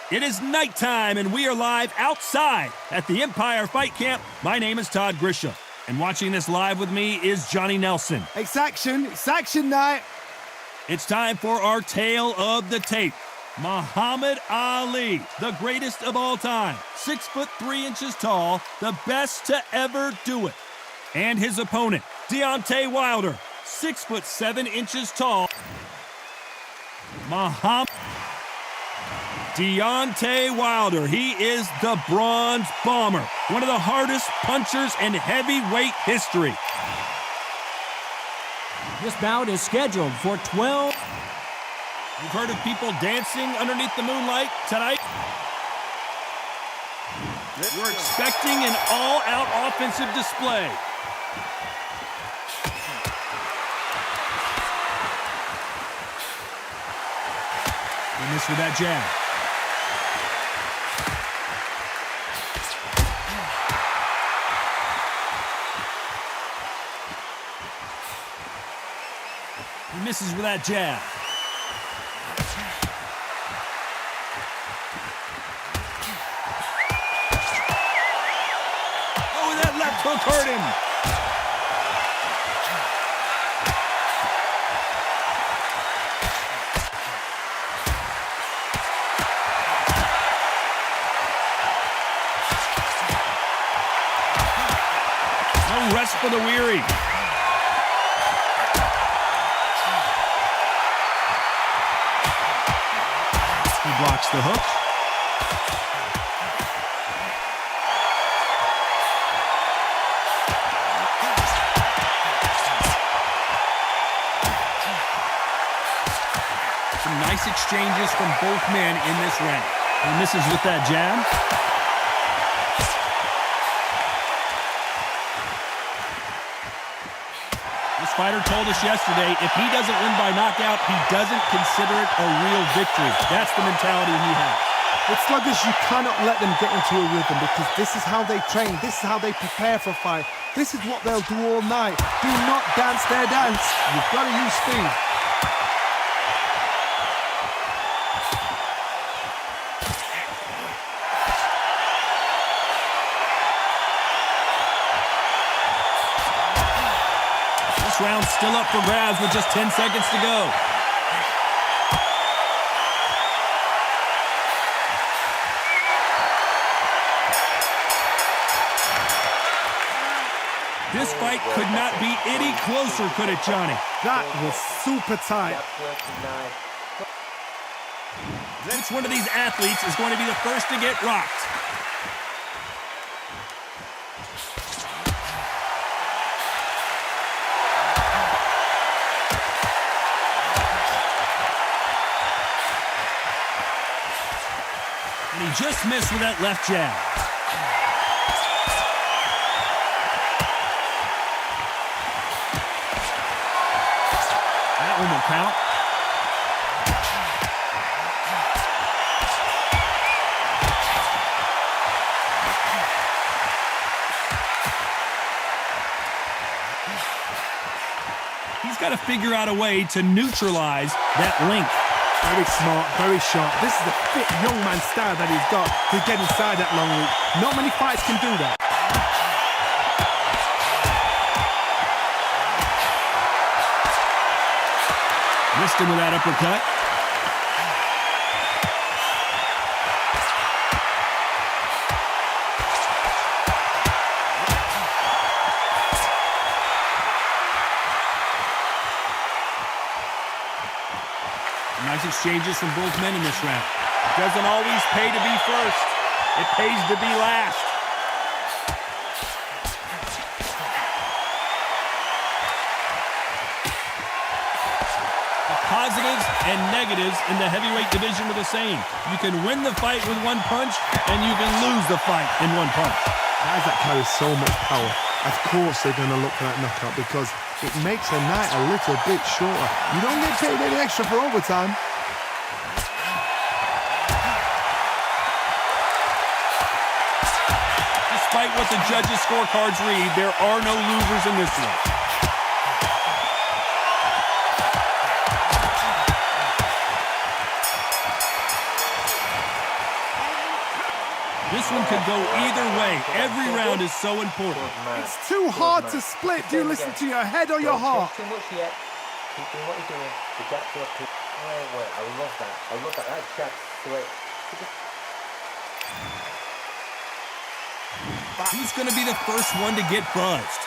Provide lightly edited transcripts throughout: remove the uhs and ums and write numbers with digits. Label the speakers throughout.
Speaker 1: It is nighttime, and we are live outside at the Empire Fight Camp. My name is Todd Grisham, and watching this live with me is Johnny Nelson.
Speaker 2: It's action night.
Speaker 1: It's time for our tale of the tape. Muhammad Ali, the greatest of all time, 6'3" tall, the best to ever do it. And his opponent, Deontay Wilder, 6'7" tall. Deontay Wilder, he is the Bronze Bomber, one of the hardest punchers in heavyweight history.
Speaker 3: This bout is scheduled for 12.
Speaker 1: You've heard of people dancing underneath the moonlight tonight? We're expecting an all-out offensive display. He missed with that jab. He misses with that jab. Oh, that left hook hurt him. No rest for the weary. Blocks the hook. Some nice exchanges from both men in this round. He misses with that jab. This fighter told us yesterday, if he doesn't win by knockout, he doesn't consider it a real victory. That's the mentality he has.
Speaker 2: With sluggers, you cannot let them get into a rhythm because this is how they train. This is how they prepare for a fight. This is what they'll do all night. Do not dance their dance. You've got to use speed.
Speaker 1: This round's still up for grabs with just 10 seconds to go. This fight could not be any closer, could it, Johnny?
Speaker 2: That was super tight.
Speaker 1: Which one of these athletes is going to be the first to get rocked? And he just missed with that left jab. That one will count. He's got to figure out a way to neutralize that length.
Speaker 2: Very smart, very sharp. This is the fit young man style that he's got to get inside that long reach. Not many fights can do that.
Speaker 1: Missed him with that uppercut. Nice exchanges from both men in this round. It doesn't always pay to be first. It pays to be last. The positives and negatives in the heavyweight division are the same. You can win the fight with one punch, and you can lose the fight in one punch.
Speaker 2: Guys that carry so much power, of course they're going to look for that knockout because it makes the night a little bit shorter. You don't get paid any extra for overtime.
Speaker 1: Despite what the judges' scorecards read, there are no losers in this one. This one could go either way. Every round is so important.
Speaker 2: It's too hard to split. Do you listen to your head or your heart?
Speaker 4: Too much yet. Keep doing what you're doing. The gaps are up to... Wait, I love that. I love that. That jab straight.
Speaker 1: Who's going to be the first one to get buzzed?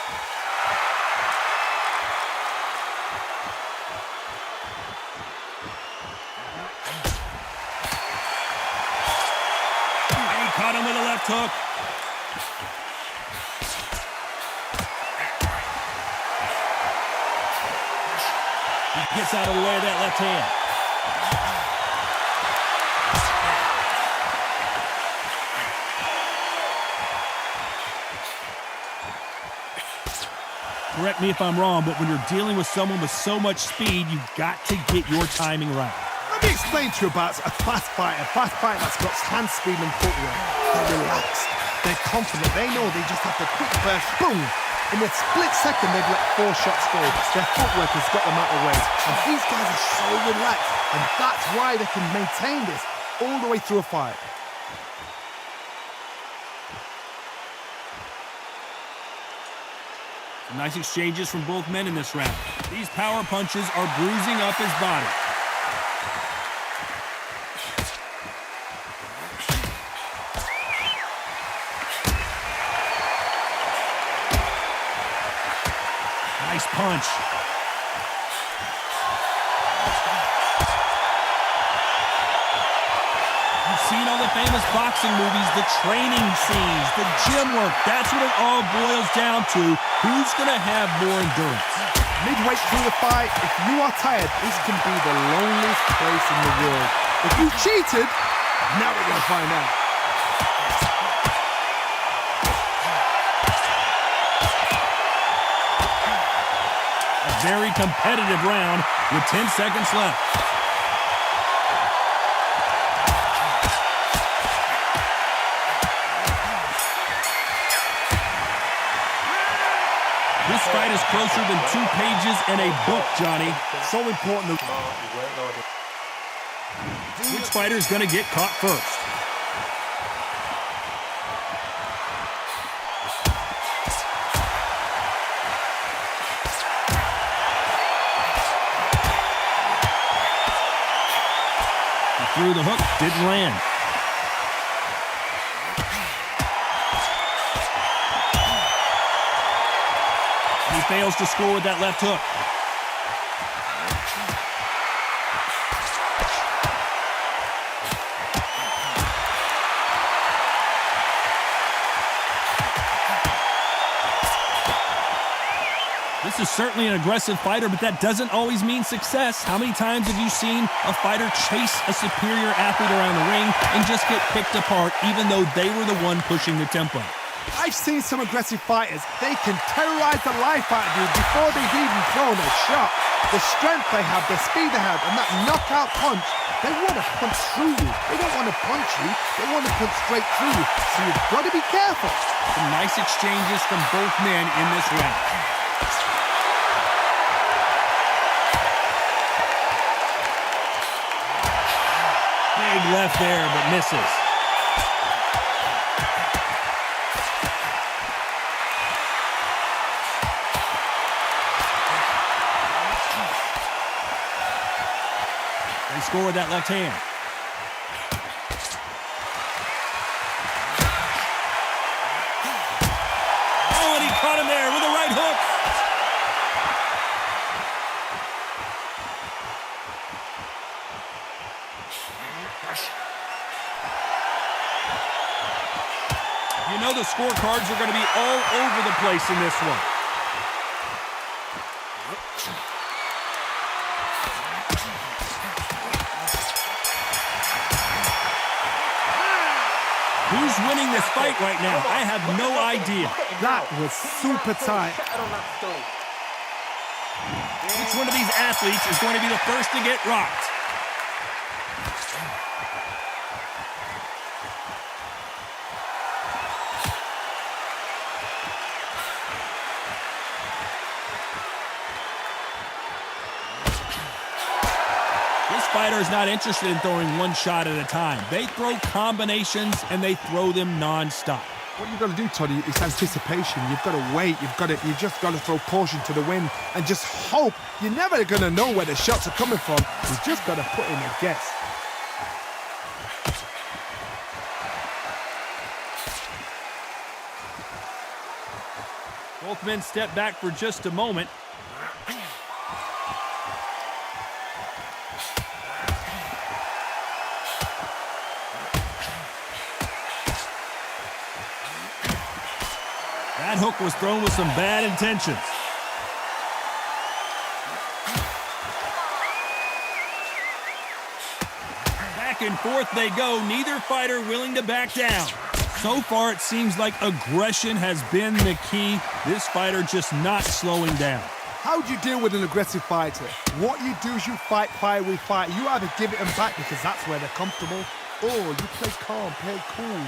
Speaker 1: And he caught him with a left hook. He gets out of the way of that left hand. Correct me if I'm wrong, but when you're dealing with someone with so much speed, you've got to get your timing right.
Speaker 2: Let me explain to you about a fast fighter. A fast fighter that's got hand speed and footwork. They're relaxed. They're confident. They know they just have to quick burst, boom. In a split second, they've let 4 shots go. Their footwork has got them out of ways. And these guys are so relaxed. And that's why they can maintain this all the way through a fight.
Speaker 1: Nice exchanges from both men in this round. These power punches are bruising up his body. Nice punch. You've seen all the famous boxing movies, the training scenes, the gym work. That's what it all boils down to. Who's going to have more endurance?
Speaker 2: Midway through the fight, if you are tired, this can be the loneliest place in the world. If you cheated, now we're going to find out.
Speaker 1: A very competitive round with 10 seconds left. This fight is closer than 2 pages in a book, Johnny.
Speaker 2: So important.
Speaker 1: Which fighter is going to get caught first? He threw the hook, didn't land. He fails to score with that left hook. This is certainly an aggressive fighter, but that doesn't always mean success. How many times have you seen a fighter chase a superior athlete around the ring and just get picked apart even though they were the one pushing the tempo?
Speaker 2: I've seen some aggressive fighters. They can terrorize the life out of you before they've even thrown a shot. The strength they have, the speed they have, and that knockout punch, they want to punch through you. They don't want to punch you. They want to punch straight through you. So you've got to be careful.
Speaker 1: Some nice exchanges from both men in this round. Big left there, but misses. They score with that left hand. Oh, and he caught him there with a right hook. You know the scorecards are going to be all over the place in this one. Who's winning this fight right now? I have no idea.
Speaker 2: That was super tight.
Speaker 1: Which one of these athletes is going to be the first to get rocked? This fighter is not interested in throwing one shot at a time. They throw combinations, and they throw them non-stop.
Speaker 2: What you've got to do, Toddy, is anticipation. You've got to wait. You just got to throw caution to the wind and just hope. You're never going to know where the shots are coming from. You've just got to put in a guess.
Speaker 1: Both men step back for just a moment. That hook was thrown with some bad intentions. Back and forth they go, neither fighter willing to back down. So far, it seems like aggression has been the key. This fighter just not slowing down.
Speaker 2: How do you deal with an aggressive fighter? What you do is you fight fire with fire. You either give it them back because that's where they're comfortable, or you play calm, play cool.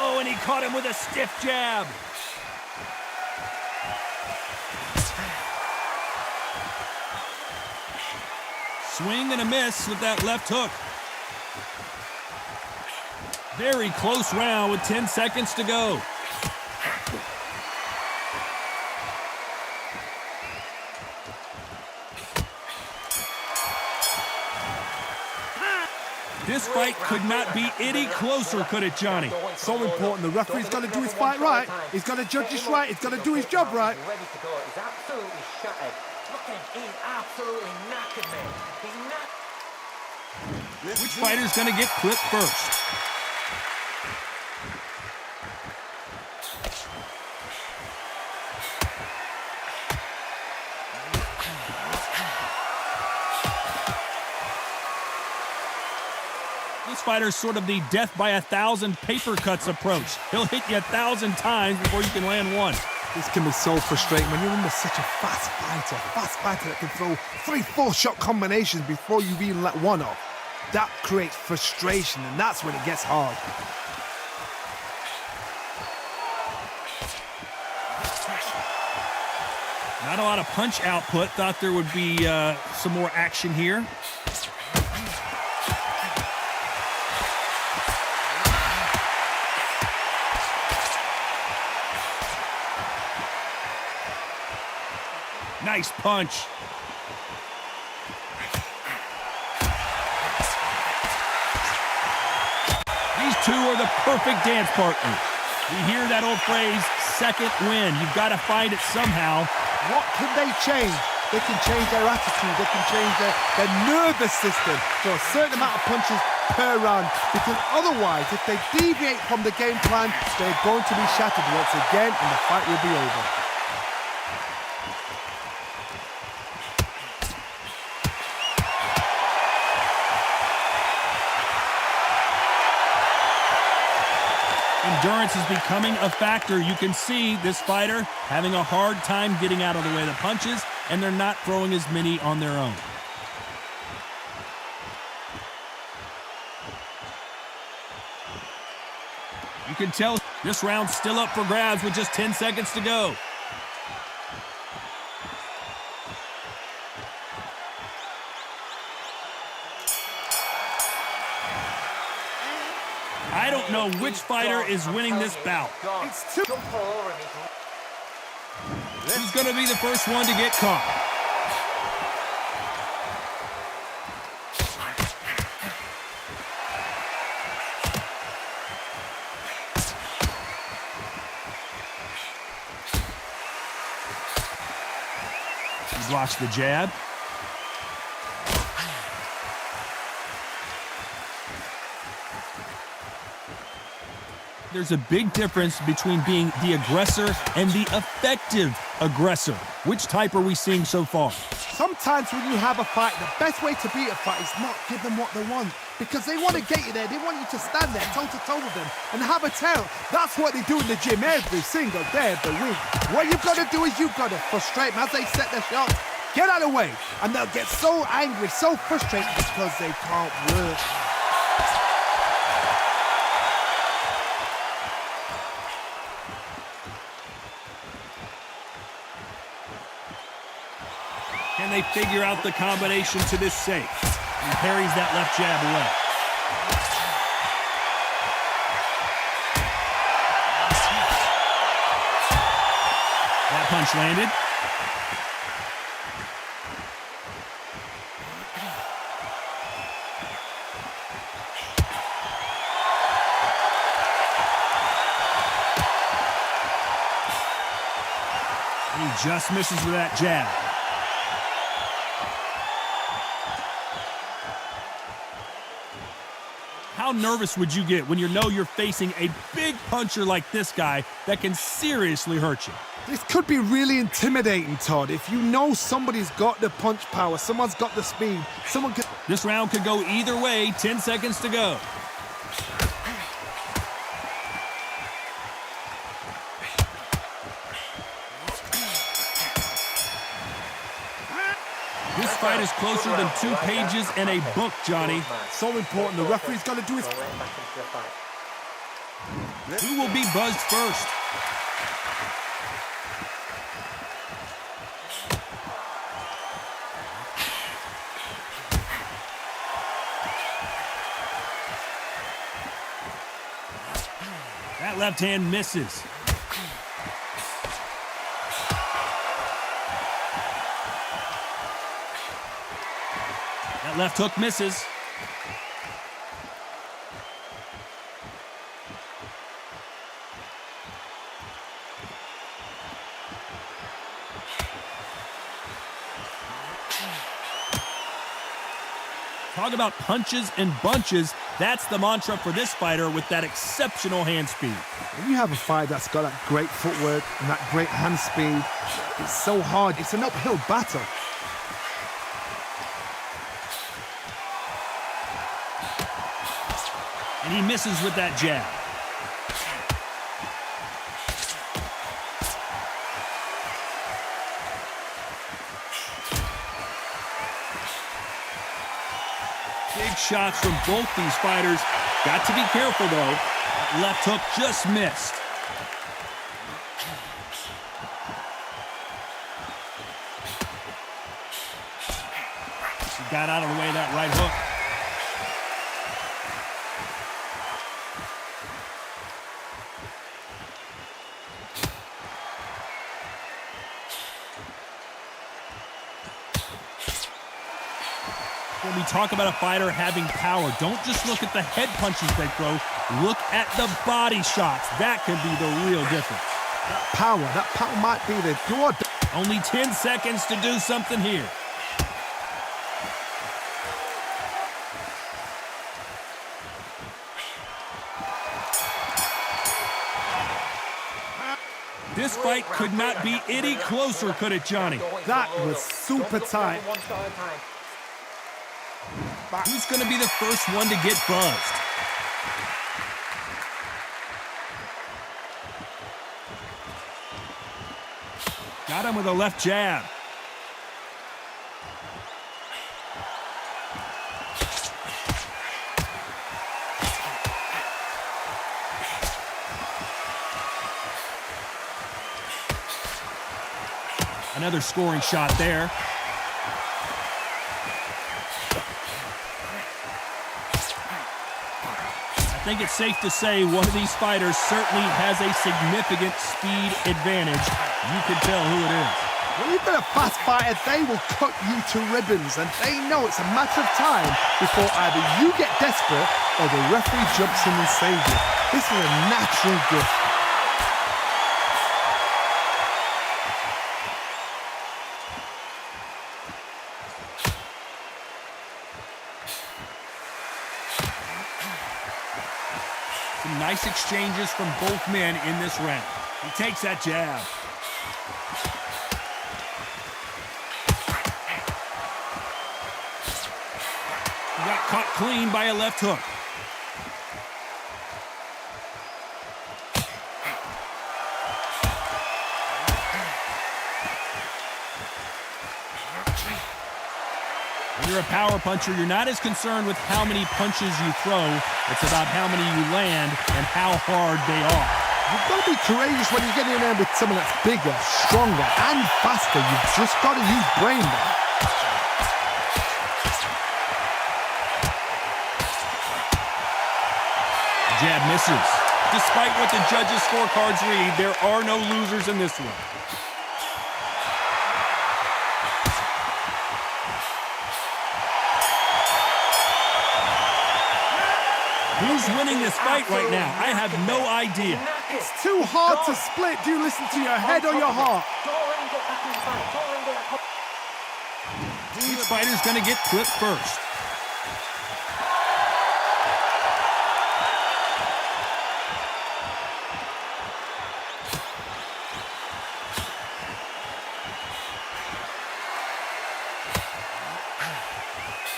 Speaker 1: Oh, and he caught him with a stiff jab. Swing and a miss with that left hook. Very close round with 10 seconds to go. This fight could not be any closer, could it, Johnny?
Speaker 2: So important. The referee's got to do his fight right. He's got to judge this right. He's got to do his job right.
Speaker 4: Ready to go. He's absolutely shattered. Look at him. He's absolutely knackered, man. He's knackered.
Speaker 1: Which fighter's going to get clipped first? This fighter's sort of the death by 1,000 paper cuts approach. He'll hit you 1,000 times before you can land one.
Speaker 2: This can be so frustrating when you're under such a fast fighter that can throw 3-4 shot combinations before you even let one off. That creates frustration, and that's when it gets hard.
Speaker 1: Not a lot of punch output. Thought there would be some more action here. Nice punch. These two are the perfect dance partners. We hear that old phrase, second win. You've got to find it somehow.
Speaker 2: What can they change? They can change their attitude. They can change their nervous system for a certain amount of punches per round. Because otherwise, if they deviate from the game plan, they're going to be shattered once again, and the fight will be over.
Speaker 1: Endurance is becoming a factor. You can see this fighter having a hard time getting out of the way of the punches, and they're not throwing as many on their own. You can tell this round's still up for grabs with just 10 seconds to go. I don't know which fighter is winning this bout.
Speaker 2: It's too...
Speaker 1: Who's going to be the first one to get caught? He blocks the jab. There's a big difference between being the aggressor and the effective aggressor. Which type are we seeing so far?
Speaker 2: Sometimes when you have a fight, the best way to beat a fight is not give them what they want. Because they want to get you there. They want you to stand there toe-to-toe with them and have a tail. That's what they do in the gym every single day of the week. What you've got to do is you've got to frustrate them as they set their shots. Get out of the way. And they'll get so angry, so frustrated because they can't work.
Speaker 1: Can they figure out the combination to this safe? He parries that left jab away. That punch landed. He just misses with that jab. How nervous would you get when you know you're facing a big puncher like this guy that can seriously hurt you?
Speaker 2: This could be really intimidating, Todd. If you know somebody's got the punch power, someone's got the speed, someone could...
Speaker 1: This round could go either way. 10 seconds to go. This fight is closer than 2 pages in a book, Johnny.
Speaker 2: So important. The referee's got to do his...
Speaker 1: Who will be buzzed first? That left hand misses. That left hook misses. Talk about punches and bunches. That's the mantra for this fighter with that exceptional hand speed.
Speaker 2: When you have a fight that's got that great footwork and that great hand speed, it's so hard. It's an uphill battle.
Speaker 1: And he misses with that jab. Big shots from both these fighters. Got to be careful, though. That left hook just missed. He got out of the way of that right hook. When we talk about a fighter having power, don't just look at the head punches they throw. Look at the body shots. That can be the real difference.
Speaker 2: That power might be the door.
Speaker 1: Only 10 seconds to do something here. This fight could not be any closer, could it, Johnny?
Speaker 2: That was super tight.
Speaker 1: Who's going to be the first one to get buzzed? Got him with a left jab. Another scoring shot there. I think it's safe to say one of these fighters certainly has a significant speed advantage. You can tell who it is.
Speaker 2: When you've got a fast fighter, they will cut you to ribbons, and they know it's a matter of time before either you get desperate or the referee jumps in and saves you. This is a natural gift.
Speaker 1: Some nice exchanges from both men in this round. He takes that jab. He got caught clean by a left hook. When you're a power puncher, you're not as concerned with how many punches you throw. It's about how many you land and how hard they are.
Speaker 2: You've got to be courageous when you get in there with someone that's bigger, stronger, and faster. You've just got to use brain there.
Speaker 1: Jab misses. Despite what the judges' scorecards read, there are no losers in this one. Who's winning this fight right now? I have no idea.
Speaker 2: It's too hard to split. Do you listen to your head or your heart?
Speaker 1: Each fighter's going to get clipped first.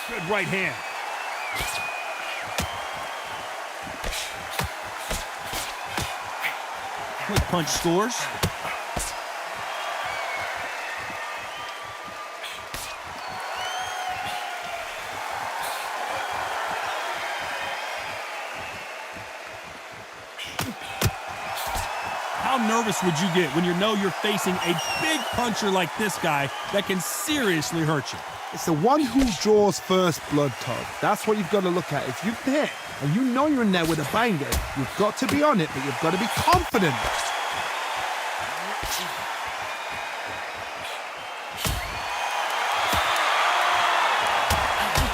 Speaker 1: Good right hand. Quick punch scores. How nervous would you get when you know you're facing a big puncher like this guy that can seriously hurt you?
Speaker 2: It's the one who draws first blood, Todd. That's what you've got to look at. If you're there and you know you're in there with a banger, you've got to be on it, but you've got to be confident.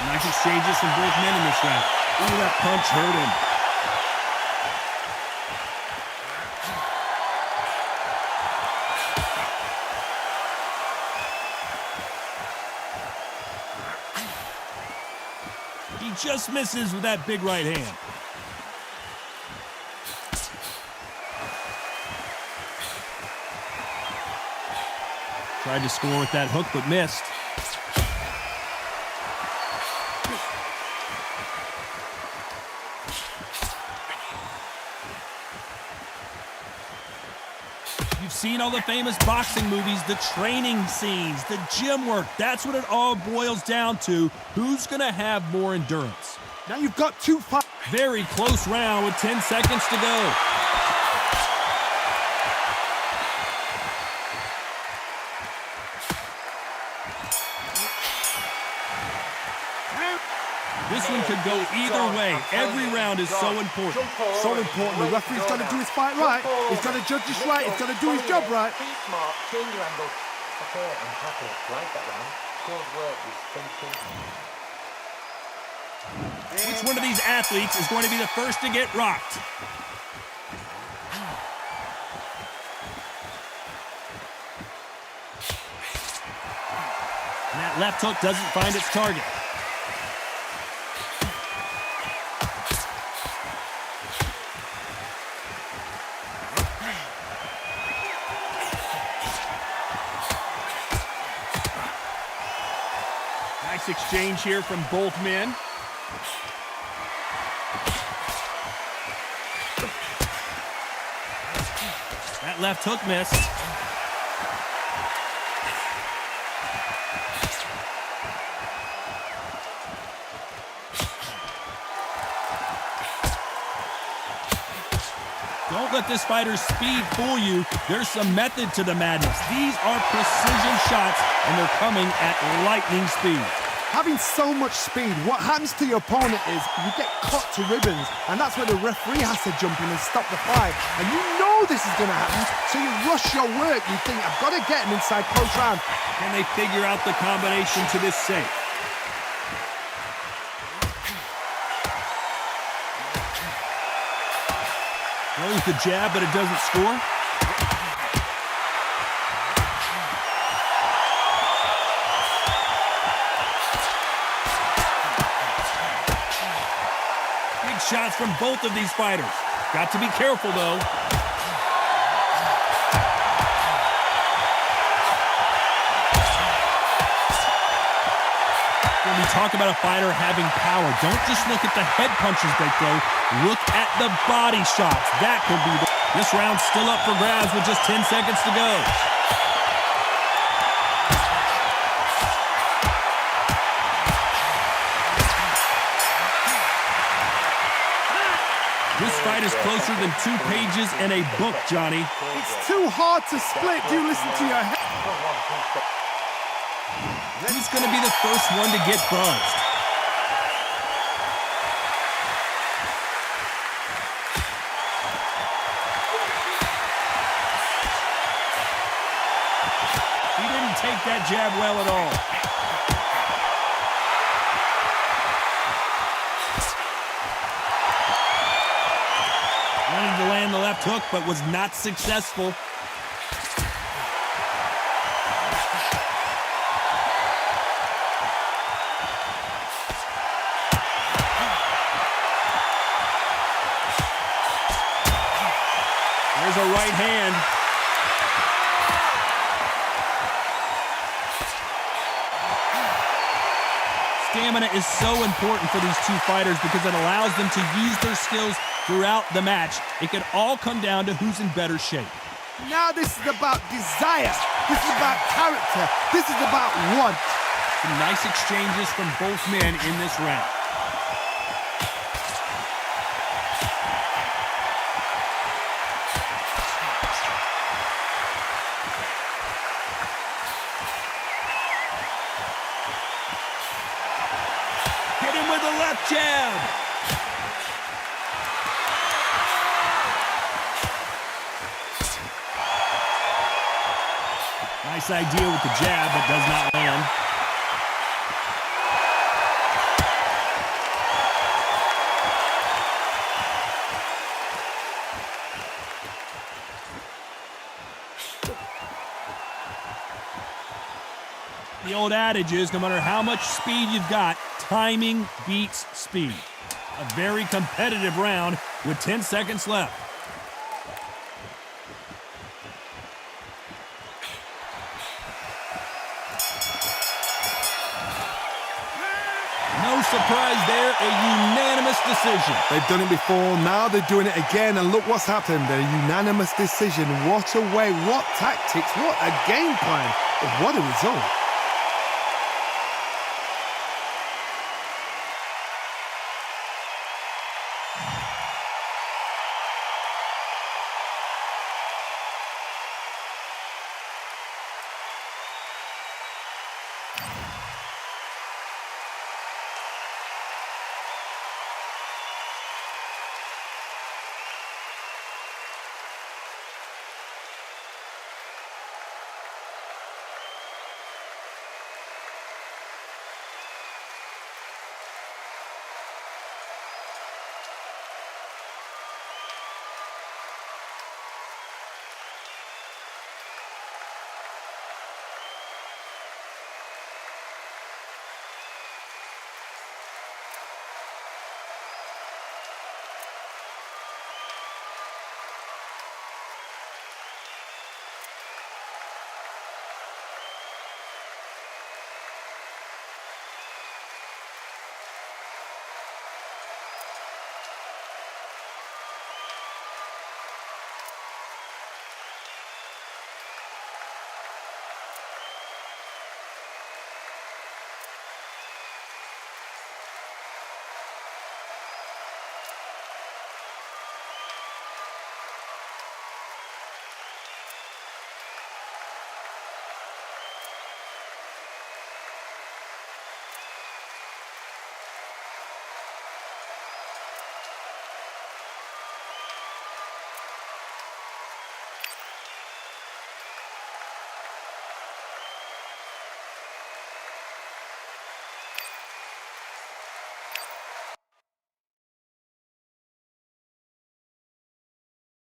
Speaker 1: Nice exchanges from both men in this round. Ooh, that punch hurt him. He just misses with that big right hand. Tried to score with that hook, but missed. You've seen all the famous boxing movies, the training scenes, the gym work. That's what it all boils down to. Who's going to have more endurance?
Speaker 2: Now you've got two fights.
Speaker 1: Very close round with 10 seconds to go. This one could go either way. Every round is so important.
Speaker 2: So important. The referee's got to do his fight right. He's got to judge this right. He's got to do his job right.
Speaker 4: Be smart, change your angle. Okay, I'm happy. Like that round. Good work, he's thinking.
Speaker 1: Which one of these athletes is going to be the first to get rocked? And that left hook doesn't find its target. Nice exchange here from both men. That left hook missed. Don't let this fighter's speed fool you. There's some method to the madness. These are precision shots, and they're coming at lightning speed.
Speaker 2: Having so much speed, what happens to your opponent is you get cut to ribbons, and that's where the referee has to jump in and stop the fight. And you know this is going to happen, so you rush your work. You think, I've got to get him inside close round.
Speaker 1: Can they figure out the combination to this safe? Throws the jab, but it doesn't score. Big shots from both of these fighters. Got to be careful, though. When we talk about a fighter having power, don't just look at the head punches they throw. Look at the body shots. That could be This round's still up for grabs with just 10 seconds to go. This fight fight is closer than 2 pages in a book, Johnny.
Speaker 2: It's too hard to split. Do listen to your head.
Speaker 1: Who's going to be the first one to get buzzed? He didn't take that jab well at all. Wanted to land the left hook, but was not successful. There's a right hand. Stamina is so important for these two fighters because it allows them to use their skills throughout the match. It can all come down to who's in better shape.
Speaker 2: Now this is about desire. This is about character. This is about want.
Speaker 1: Some nice exchanges from both men in this round. Hit him with a left jab. Nice idea with the jab, but does not land. The old adage is, no matter how much speed you've got, timing beats speed. A very competitive round with 10 seconds left. No surprise there, a unanimous decision.
Speaker 2: They've done it before, now they're doing it again, and look what's happened. A unanimous decision. What a way, what tactics, what a game plan. What a result.